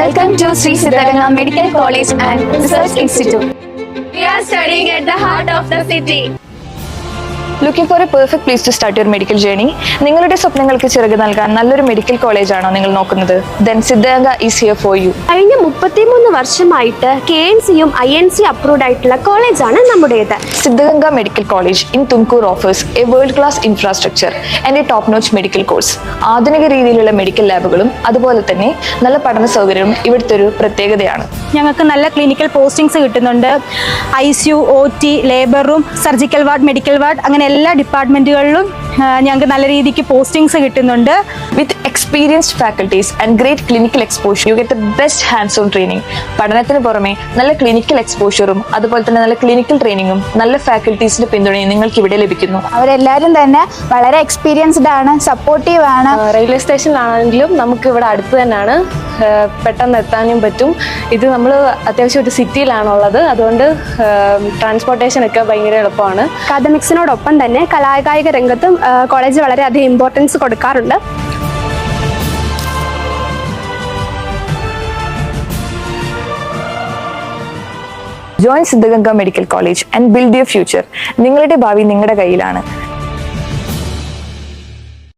Welcome to Sri Siddharanga Medical College and Research Institute. We are studying at the heart of the city. Looking for a perfect place to start your medical journey? നിങ്ങളുടെ സ്വപ്നങ്ങൾക്ക് ചിറക് നൽകാൻ നല്ലൊരു medical കോളേജാണോ നിങ്ങൾ നോക്കുന്നത്? Then Siddharanga is here for you. കഴിഞ്ഞ 33 വർഷമായിട്ട് KNCയും INC approved ആയിട്ടുള്ള കോളേജാണ് നമ്മുടേത്. Siddharanga Medical College in Tumkur offers a world-class infrastructure and a top-notch medical course. ആധുനിക രീതിയിലുള്ള മെഡിക്കൽ ലാബുകളും അതുപോലെ തന്നെ നല്ല പഠന സൗകര്യവും ഇവിടുത്തെ ഒരു പ്രത്യേകതയാണ്. ഞങ്ങൾക്ക് നല്ല ക്ലിനിക്കൽ പോസ്റ്റിംഗ്സ് കിട്ടുന്നുണ്ട്. ICU, OT, labour room, surgical ward, medical ward അങ്ങനെ എല്ലാ ഡിപ്പാർട്ട്മെന്റുകളിലും ഞങ്ങൾക്ക് നല്ല രീതിക്ക് പോസ്റ്റിംഗ്സ് കിട്ടുന്നുണ്ട്. With experienced faculties and great clinical exposure you get the best hands on training. പഠനത്തിന് പുറമെ നല്ല ക്ലിനിക്കൽ എക്സ്പോഷറും അതുപോലെ തന്നെ നല്ല ക്ലിനിക്കൽ ട്രെയിനിങ്ങും നല്ല ഫാക്കൽറ്റീസിന്റെ പിന്തുണയും നിങ്ങൾക്ക് ഇവിടെ ലഭിക്കുന്നു. അവരെല്ലാവരും തന്നെ വളരെ എക്സ്പീരിയൻസ്ഡ് ആണ്, സപ്പോർട്ടീവ് ആണ്. റെയിൽവേ സ്റ്റേഷനിലാണെങ്കിലും നമുക്ക് ഇവിടെ അടുത്ത് തന്നെയാണ്, പെട്ടെന്ന് എത്താനും പറ്റും. ഇത് നമ്മൾ അത്യാവശ്യം ഒരു സിറ്റിയിലാണുള്ളത്, അതുകൊണ്ട് ട്രാൻസ്പോർട്ടേഷനൊക്കെ ഭയങ്കര എളുപ്പമാണ്. അക്കാദമിക്സിനോടൊപ്പം തന്നെ കലാകായിക രംഗത്തും കോളേജ് വളരെയധികം ഇമ്പോർട്ടൻസ് കൊടുക്കാറുണ്ട്. Join Siddaganga medical college and build your future. നിങ്ങളുടെ ഭാവി നിങ്ങളുടെ കയ്യിലാണ്.